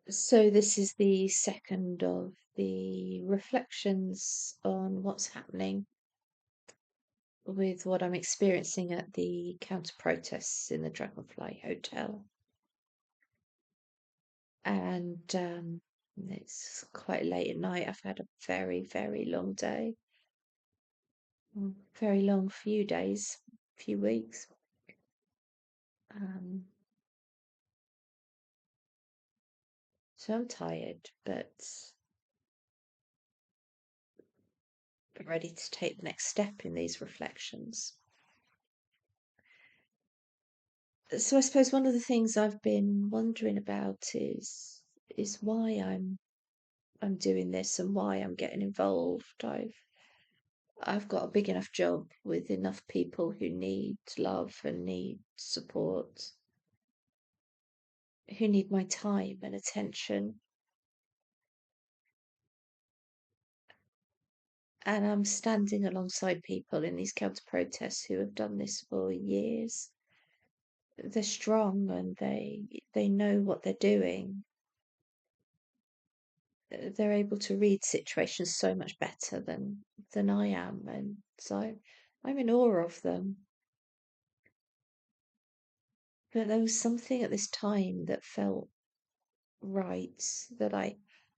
So, this is the second of the reflections on what's happening with what I'm experiencing at the counter protests in the Dragonfly Hotel. And it's quite late at night. I've had a very, very long day, very long few days, few weeks. Um, so I'm tired, but ready to take the next step in these reflections. So I suppose one of the things I've been wondering about is why I'm doing this and why I'm getting involved. I've got a big enough job with enough people who need love and need support, who need my time and attention. And I'm standing alongside people in these counter protests who have done this for years. They're strong and they know what they're doing. They're able to read situations so much better than I am, and so I'm in awe of them. But there was something at this time that felt right, that I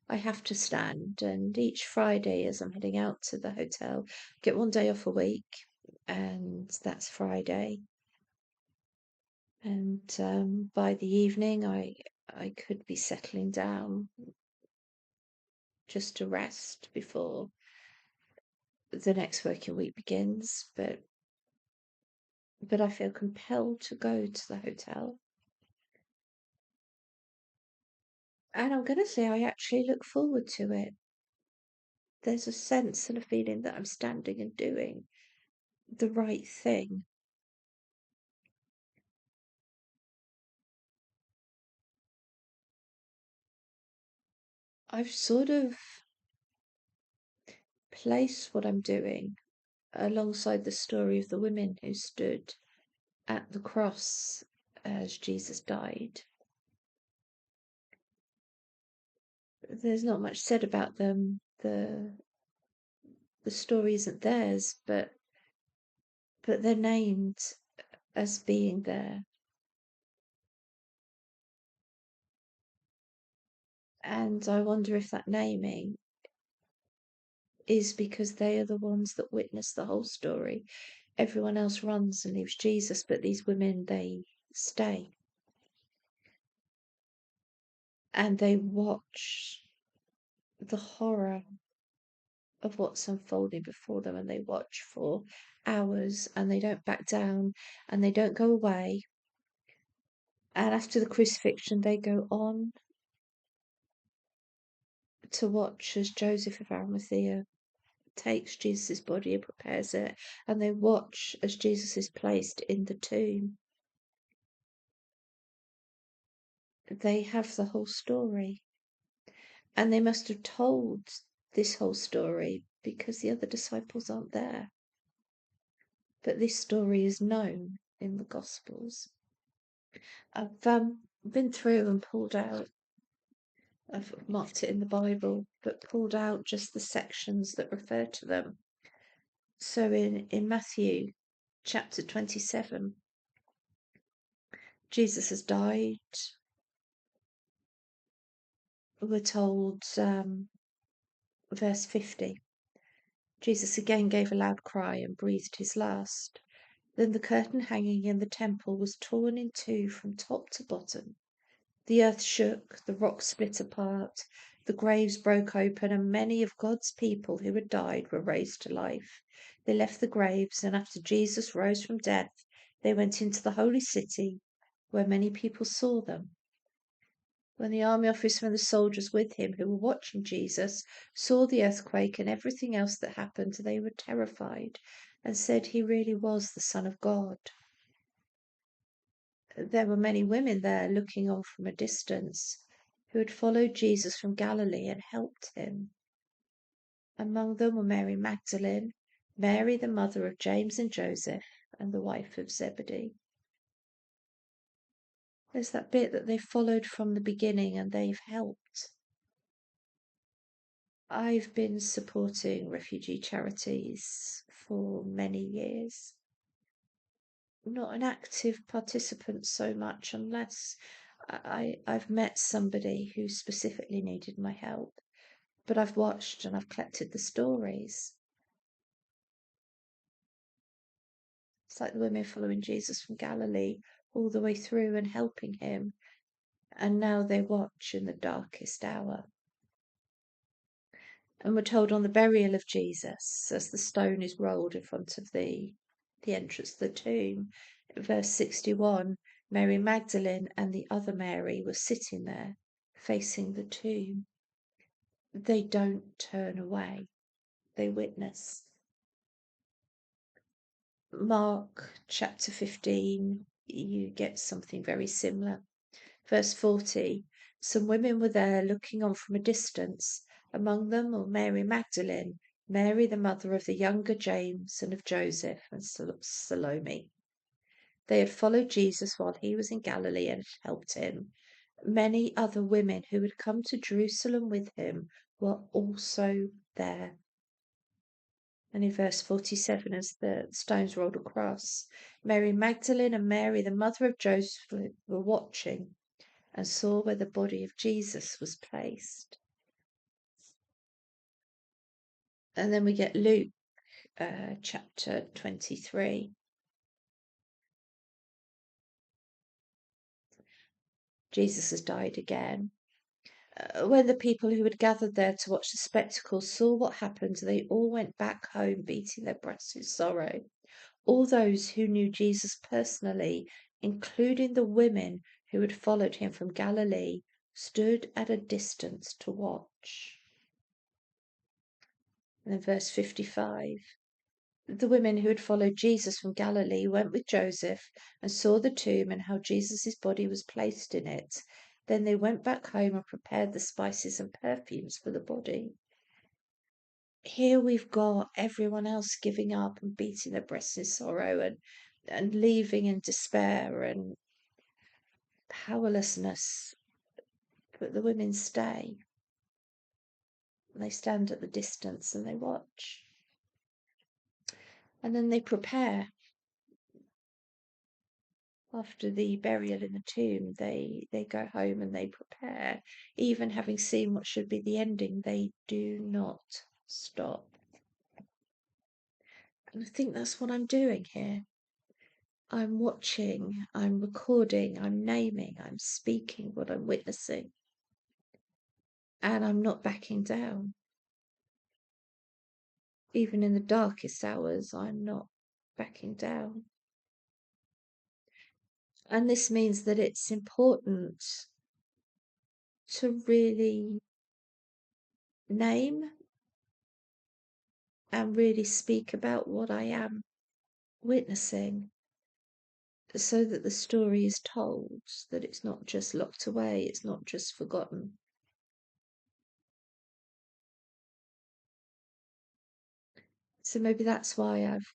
have to stand. And each Friday, as I'm heading out to the hotel, get one day off a week, and that's Friday. And by the evening, I could be settling down just to rest before the next working week begins. But I feel compelled to go to the hotel. And I'm going to say I actually look forward to it. There's a sense and a feeling that I'm standing and doing the right thing. I've sort of placed what I'm doing alongside the story of the women who stood at the cross as Jesus died. There's not much said about them. The story isn't theirs, but they're named as being there. And I wonder if that naming is because they are the ones that witness the whole story. Everyone else runs and leaves Jesus, but these women, they stay and they watch the horror of what's unfolding before them, and they watch for hours and they don't back down and they don't go away. And after the crucifixion, they go on to watch as Joseph of Arimathea takes Jesus' body and prepares it, and they watch as Jesus is placed in the tomb. They have the whole story, and they must have told this whole story because the other disciples aren't there. But this story is known in the Gospels. I've been through and pulled out, I've marked it in the Bible, but pulled out just the sections that refer to them. So in Matthew chapter 27, Jesus has died. We're told, verse 50, Jesus again gave a loud cry and breathed his last. Then the curtain hanging in the temple was torn in two from top to bottom. The earth shook, the rocks split apart, the graves broke open, and many of God's people who had died were raised to life. They left the graves, and after Jesus rose from death, they went into the holy city, where many people saw them. When the army officer and the soldiers with him who were watching Jesus saw the earthquake and everything else that happened, they were terrified and said he really was the Son of God. There were many women there looking on from a distance who had followed Jesus from Galilee and helped him. Among them were Mary Magdalene, Mary the mother of James and Joseph, and the wife of Zebedee. There's that bit that they've followed from the beginning and they've helped. I've been supporting refugee charities for many years. Not an active participant so much, unless I've met somebody who specifically needed my help, but I've watched and I've collected the stories. It's like the women following Jesus from Galilee all the way through and helping him, and now they watch in the darkest hour. And we're told on the burial of Jesus, as the stone is rolled in front of the entrance to the tomb, verse 61, Mary Magdalene and the other Mary were sitting there facing the tomb. They don't turn away, they witness. Mark chapter 15, you get something very similar. Verse 40, some women were there looking on from a distance. Among them were Mary Magdalene, Mary the mother of the younger James and of Joseph, and Salome. They had followed Jesus while he was in Galilee and had helped him. Many other women who had come to Jerusalem with him were also there. And in verse 47, as the stones rolled across, Mary Magdalene and Mary, the mother of Joseph, were watching and saw where the body of Jesus was placed. And then we get Luke chapter 23. Jesus has died again. When the people who had gathered there to watch the spectacle saw what happened, they all went back home, beating their breasts with sorrow. All those who knew Jesus personally, including the women who had followed him from Galilee, stood at a distance to watch. And then verse 55. The women who had followed Jesus from Galilee went with Joseph and saw the tomb and how Jesus' body was placed in it. Then they went back home and prepared the spices and perfumes for the body. Here we've got everyone else giving up and beating their breasts in sorrow and leaving in despair and powerlessness. But the women stay. They stand at the distance and they watch. And then they prepare. After the burial in the tomb, they go home and they prepare. Even having seen what should be the ending, they do not stop. And I think that's what I'm doing here. I'm watching, I'm recording, I'm naming, I'm speaking what I'm witnessing. And I'm not backing down. Even in the darkest hours, I'm not backing down. And this means that it's important to really name and really speak about what I am witnessing so that the story is told, that it's not just locked away, it's not just forgotten. So maybe that's why I've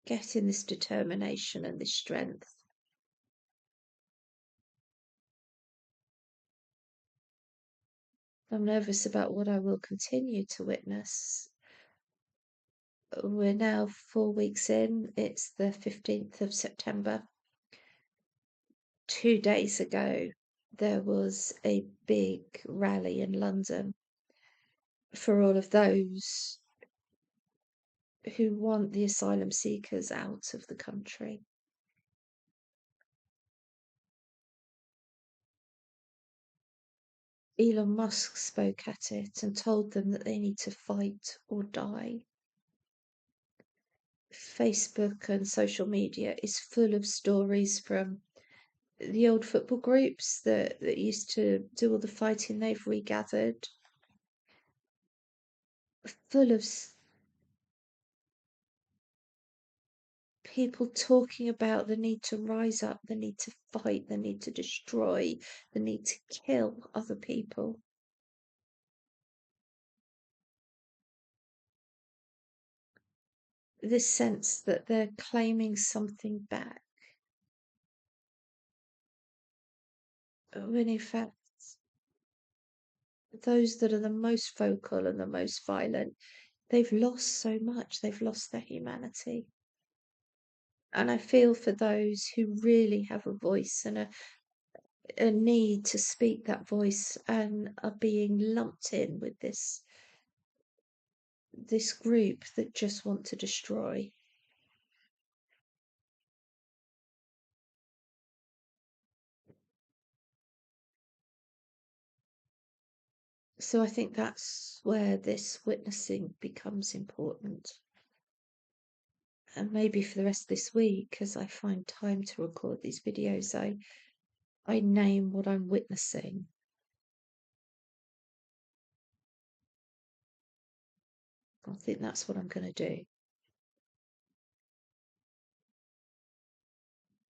getting this determination and this strength. I'm nervous about what I will continue to witness. We're now 4 weeks in. It's the 15th of September. 2 days ago, there was a big rally in London for all of those who want the asylum seekers out of the country. Elon Musk spoke at it and told them that they need to fight or die. Facebook and social media is full of stories from the old football groups that used to do all the fighting. They've regathered, full of people talking about the need to rise up, the need to fight, the need to destroy, the need to kill other people. This sense that they're claiming something back. when in fact, those that are the most vocal and the most violent, they've lost so much, they've lost their humanity. And I feel for those who really have a voice and a need to speak that voice and are being lumped in with this group that just want to destroy. So I think that's where this witnessing becomes important. And maybe for the rest of this week, as I find time to record these videos, I name what I'm witnessing. I think that's what I'm going to do.